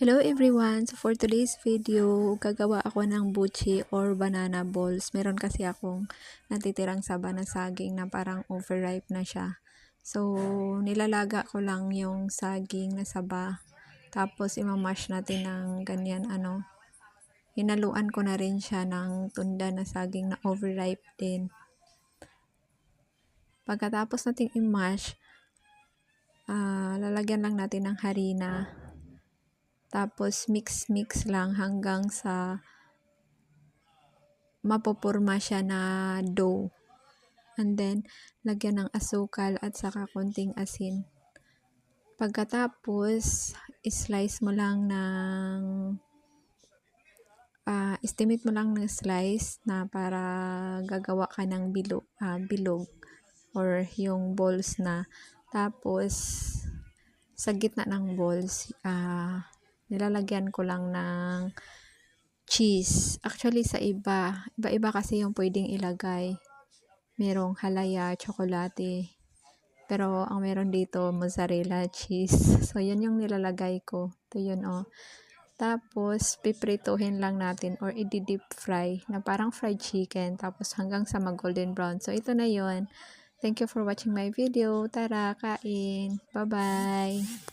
Hello everyone! So for today's video, gagawa ako ng buchi or banana balls. Meron kasi akong natitirang saba na saging na parang overripe na siya. So nilalaga ko lang yung saging na saba. Tapos imamash natin ng ganyan hinaluan ko na rin siya ng tunda na saging na overripe din. Pagkatapos nating i-mash, lalagyan lang natin ng harina. Tapos mix lang hanggang sa mapopurma siya na dough. And then, lagyan ng asukal at saka konting asin. Pagkatapos, slice mo lang estimate mo lang ng slice na para gagawa ka ng bilog or yung balls na. Tapos, sa gitna ng balls, nilalagyan ko lang ng cheese. Actually, sa iba-iba kasi yung pwedeng ilagay. Merong halaya, tsokolate. Pero, ang meron dito, mozzarella cheese. So, yun yung nilalagay ko. Ito yun, oh. Tapos, piprituhin lang natin or i-deep fry na parang fried chicken. Tapos, hanggang sa mag-golden brown. So, ito na yun. Thank you for watching my video. Tara, kain. Bye-bye!